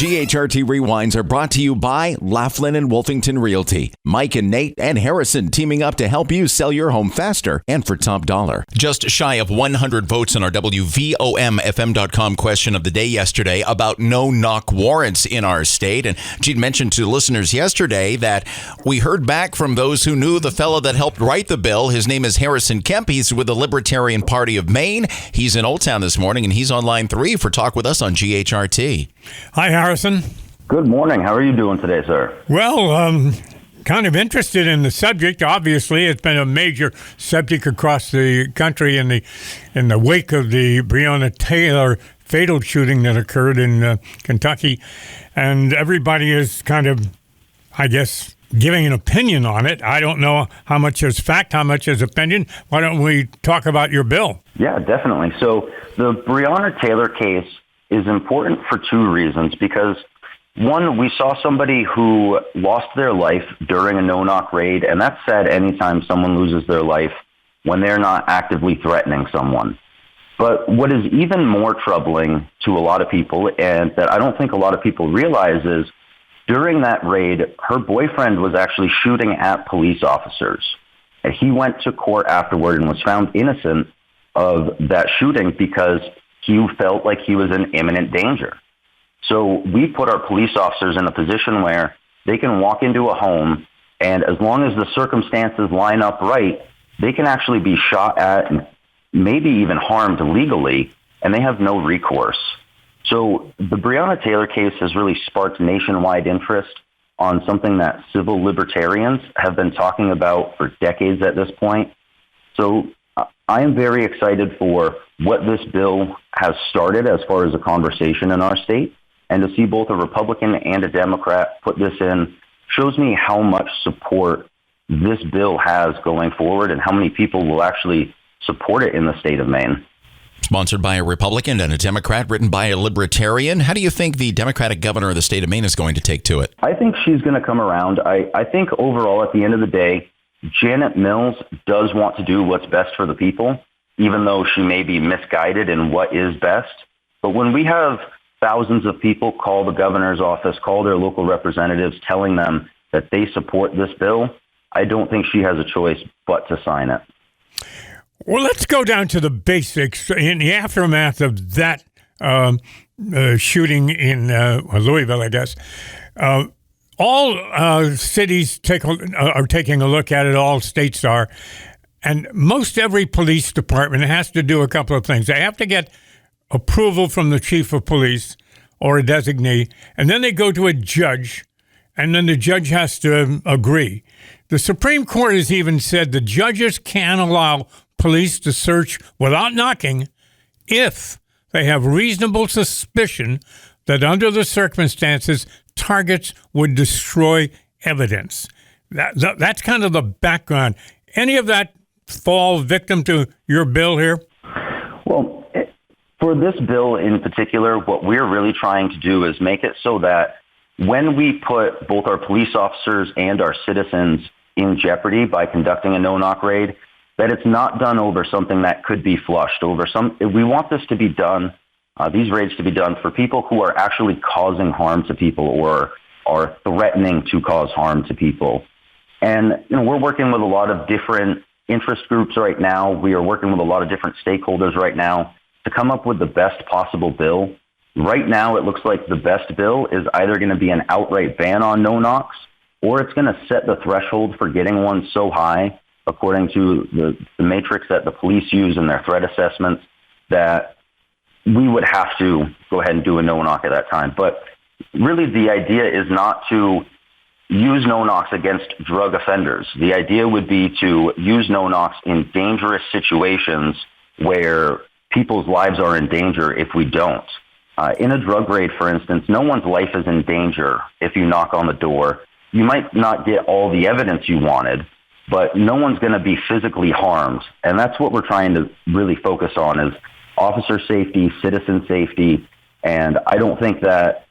GHRT Rewinds are brought to you by Laughlin and Wolfington Realty. Mike and Nate and Harrison teaming up to help you sell your home faster and for top dollar. Just shy of 100 votes on our WVOMFM.com question of the day yesterday about no-knock warrants in our state. And she'd mentioned to listeners yesterday that we heard back from those who knew the fellow that helped write the bill. His name is Harrison Kemp. He's with the Libertarian Party of Maine. He's in Old Town this morning, and he's on line 3 for Talk with Us on GHRT. Hi, Harrison. Good morning. How are you doing today, sir? Well, kind of interested in the subject. Obviously, it's been a major subject across the country in the wake of the Breonna Taylor fatal shooting that occurred in Kentucky. And everybody is kind of, I guess, giving an opinion on it. I don't know how much is fact, how much is opinion. Why don't we talk about your bill? Yeah, definitely. So the Breonna Taylor case is important for two reasons. Because one, we saw somebody who lost their life during a no-knock raid, and that's sad anytime someone loses their life when they're not actively threatening someone. But what is even more troubling to a lot of people, and that I don't think a lot of people realize, is during that raid, her boyfriend was actually shooting at police officers. And he went to court afterward and was found innocent of that shooting because he felt like he was in imminent danger. So we put our police officers in a position where they can walk into a home, and as long as the circumstances line up right, they can actually be shot at and maybe even harmed legally, and they have no recourse. So the Breonna Taylor case has really sparked nationwide interest on something that civil libertarians have been talking about for decades at this point. So I am very excited for what this bill has started as far as a conversation in our state. And to see both a Republican and a Democrat put this in shows me how much support this bill has going forward and how many people will actually support it in the state of Maine. Sponsored by a Republican and a Democrat, written by a Libertarian. How do you think the Democratic Governor of the state of Maine is going to take to it? I think she's going to come around. I think overall, at the end of the day, Janet Mills does want to do what's best for the people, even though she may be misguided in what is best. But when we have thousands of people call the governor's office, call their local representatives, telling them that they support this bill, I don't think she has a choice but to sign it. Well, let's go down to the basics. In the aftermath of that shooting in Louisville, I guess, all cities are taking a look at it, all states are, and most every police department has to do a couple of things. They have to get approval from the chief of police or a designee, and then they go to a judge, and then the judge has to agree. The Supreme Court has even said the judges can allow police to search without knocking if they have reasonable suspicion that under the circumstances, targets would destroy evidence. That's kind of the background. Any of that fall victim to your bill here? Well, for this bill in particular, what we're really trying to do is make it so that when we put both our police officers and our citizens in jeopardy by conducting a no-knock raid, that it's not done over something that could be flushed over we want this to be done, these raids to be done for people who are actually causing harm to people or are threatening to cause harm to people. And we're working with a lot of different interest groups right now. We are working with a lot of different stakeholders right now to come up with the best possible bill. Right now, it looks like the best bill is either going to be an outright ban on no-knocks, or it's going to set the threshold for getting one so high, according to the matrix that the police use in their threat assessments, that we would have to go ahead and do a no-knock at that time. But really, the idea is not to use no-knocks against drug offenders. The idea would be to use no-knocks in dangerous situations where people's lives are in danger if we don't. In a drug raid, for instance, no one's life is in danger if you knock on the door. You might not get all the evidence you wanted, but no one's going to be physically harmed. And that's what we're trying to really focus on, is officer safety, citizen safety. And I don't think that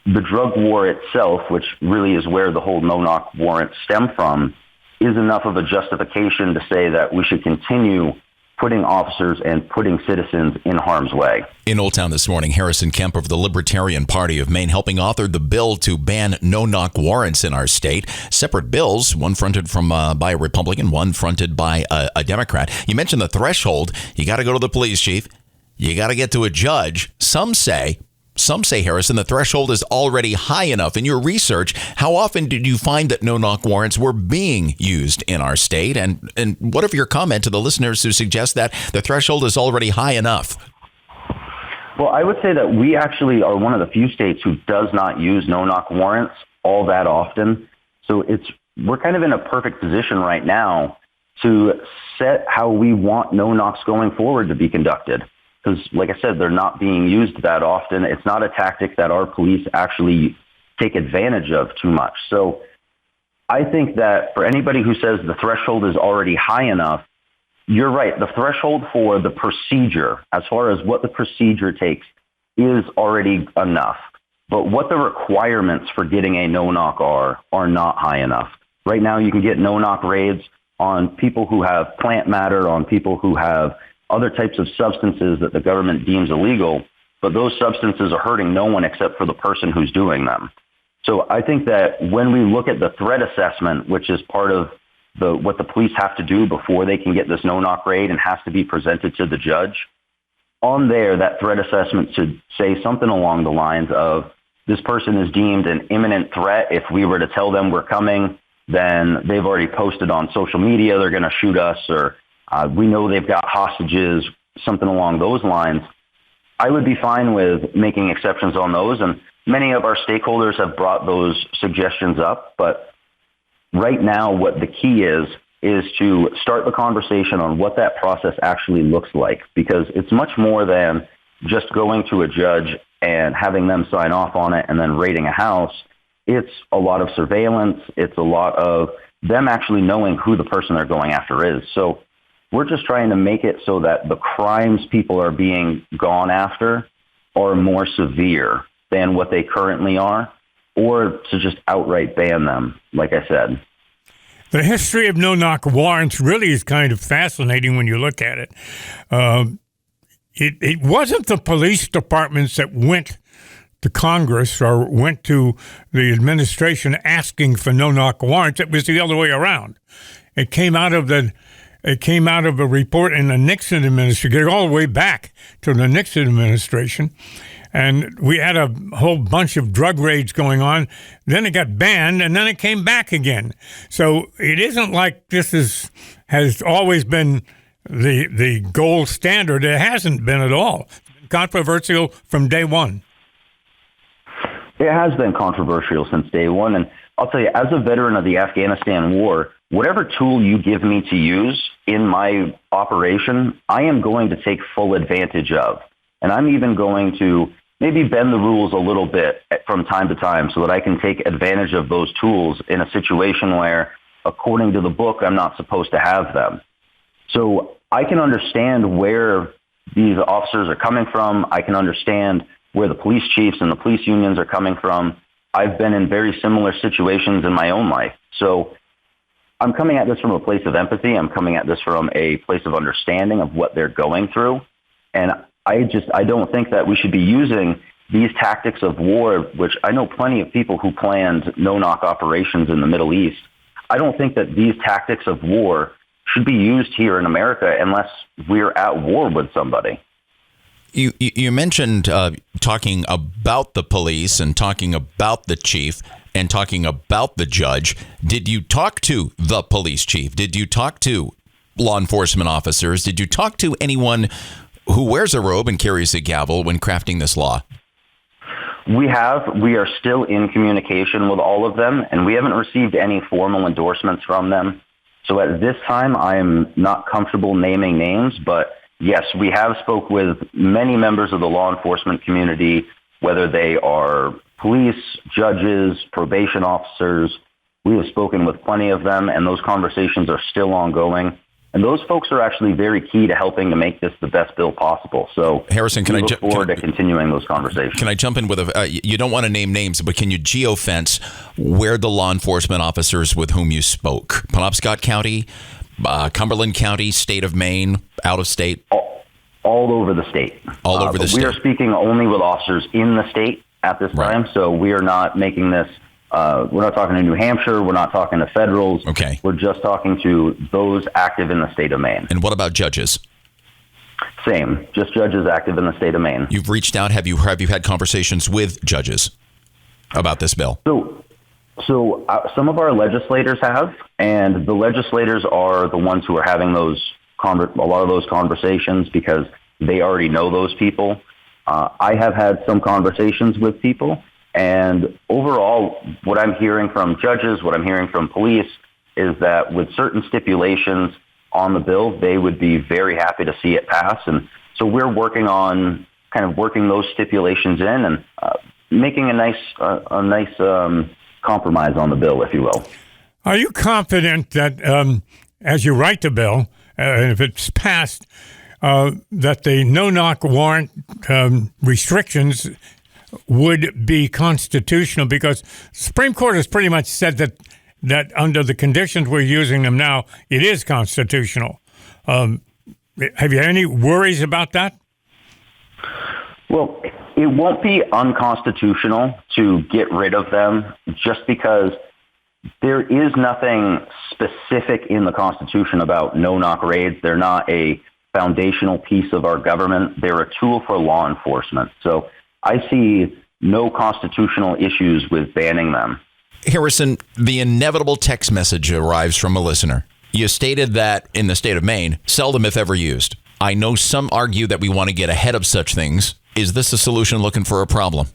the drug war itself, which really is where the whole no-knock warrant stem from, is enough of a justification to say that we should continue putting officers and putting citizens in harm's way. In Old Town this morning, Harrison Kemp of the Libertarian Party of Maine helping author the bill to ban no-knock warrants in our state. Separate bills, one fronted by a Republican, one fronted by a Democrat. You mentioned the threshold. You got to go to the police chief. You got to get to a judge. Some say, Harrison, the threshold is already high enough. In your research, how often did you find that no-knock warrants were being used in our state? And what of your comment to the listeners who suggest that the threshold is already high enough? Well, I would say that we actually are one of the few states who does not use no-knock warrants all that often. So we're kind of in a perfect position right now to set how we want no-knocks going forward to be conducted. Because, like I said, they're not being used that often. It's not a tactic that our police actually take advantage of too much. So I think that for anybody who says the threshold is already high enough, you're right. The threshold for the procedure, as far as what the procedure takes, is already enough. But what the requirements for getting a no-knock are not high enough. Right now, you can get no-knock raids on people who have plant matter, on people who have other types of substances that the government deems illegal, but those substances are hurting no one except for the person who's doing them. So I think that when we look at the threat assessment, which is part of what the police have to do before they can get this no-knock raid and has to be presented to the judge, on there, that threat assessment should say something along the lines of, this person is deemed an imminent threat. If we were to tell them we're coming, then they've already posted on social media they're going to shoot us, or we know they've got hostages, something along those lines. I would be fine with making exceptions on those, and many of our stakeholders have brought those suggestions up. But right now, what the key is to start the conversation on what that process actually looks like, because it's much more than just going to a judge and having them sign off on it and then raiding a house. It's a lot of surveillance. It's a lot of them actually knowing who the person they're going after is. So we're just trying to make it so that the crimes people are being gone after are more severe than what they currently are, or to just outright ban them, like I said. The history of no-knock warrants really is kind of fascinating when you look at it. It wasn't the police departments that went to Congress or went to the administration asking for no-knock warrants. It was the other way around. It came out of a report in the Nixon administration, get all the way back to the Nixon administration. And we had a whole bunch of drug raids going on. Then it got banned, and then it came back again. So it isn't like this has always been the gold standard. It hasn't been at all. It's been controversial from day one. It has been controversial since day one. And I'll tell you, as a veteran of the Afghanistan war, whatever tool you give me to use in my operation, I am going to take full advantage of. And I'm even going to maybe bend the rules a little bit from time to time so that I can take advantage of those tools in a situation where, according to the book, I'm not supposed to have them. So I can understand where these officers are coming from. I can understand where the police chiefs and the police unions are coming from. I've been in very similar situations in my own life. So I'm coming at this from a place of empathy. I'm coming at this from a place of understanding of what they're going through. And I don't think that we should be using these tactics of war, which I know plenty of people who planned no-knock operations in the Middle East. I don't think that these tactics of war should be used here in America unless we're at war with somebody. You mentioned talking about the police and talking about the chief and talking about the judge. Did you talk to the police chief? Did you talk to law enforcement officers? Did you talk to anyone who wears a robe and carries a gavel when crafting this law? We are still in communication with all of them, and we haven't received any formal endorsements from them. So at this time, I'm not comfortable naming names, but yes, we have spoke with many members of the law enforcement community, whether they are police, judges, probation officers. We have spoken with plenty of them, and those conversations are still ongoing. And those folks are actually very key to helping to make this the best bill possible. So, Harrison, we look forward to continuing those conversations. Can I jump in with you don't want to name names, but can you geofence where the law enforcement officers with whom you spoke? Penobscot County, Cumberland County, state of Maine, out of state? All over the state. All over the state. We are speaking only with officers in the state at this time, so we are not making this, we're not talking to New Hampshire, we're not talking to federals. Okay. We're just talking to those active in the state of Maine. And what about judges? Same, just judges active in the state of Maine. You've reached out. Have you had conversations with judges about this bill? So some of our legislators have, and the legislators are the ones who are having a lot of those conversations because they already know those people. I have had some conversations with people, and overall, what I'm hearing from judges, what I'm hearing from police, is that with certain stipulations on the bill, they would be very happy to see it pass. And so we're working on kind of working those stipulations in and making a nice compromise on the bill, if you will. Are you confident that as you write the bill, and if it's passed, that the no-knock warrant restrictions would be constitutional? Because the Supreme Court has pretty much said that under the conditions we're using them now, it is constitutional. Have you any worries about that? Well, it won't be unconstitutional to get rid of them just because there is nothing specific in the Constitution about no-knock raids. They're not a foundational piece of our government. They're a tool for law enforcement. So I see no constitutional issues with banning them. Harrison, the inevitable text message arrives from a listener. You stated that in the state of Maine, seldom if ever used. I know some argue that we want to get ahead of such things. Is this a solution looking for a problem?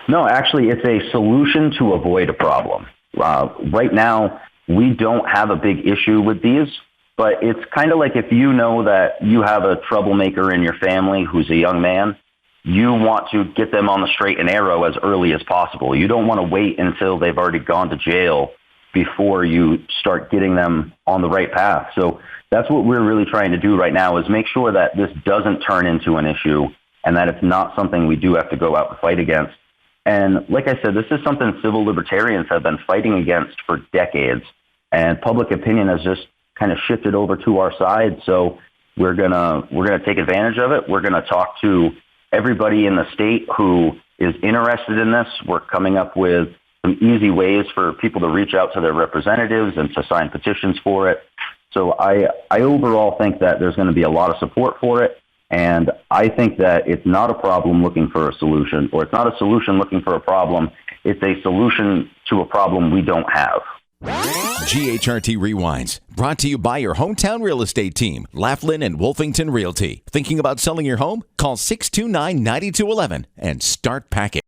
No, actually, it's a solution to avoid a problem. Right now, we don't have a big issue with these, but it's kind of like if you know that you have a troublemaker in your family who's a young man, you want to get them on the straight and narrow as early as possible. You don't want to wait until they've already gone to jail before you start getting them on the right path. So that's what we're really trying to do right now is make sure that this doesn't turn into an issue and that it's not something we do have to go out and fight against. And like I said, this is something civil libertarians have been fighting against for decades, and public opinion has just kind of shifted over to our side. So we're gonna take advantage of it. We're gonna talk to everybody in the state who is interested in this. We're coming up with some easy ways for people to reach out to their representatives and to sign petitions for it. So I overall think that there's going to be a lot of support for it. And I think that it's not a problem looking for a solution, or it's not a solution looking for a problem. It's a solution to a problem we don't have. GHRT Rewinds, brought to you by your hometown real estate team, Laughlin and Wolfington Realty. Thinking about selling your home? Call 629-9211 and start packing.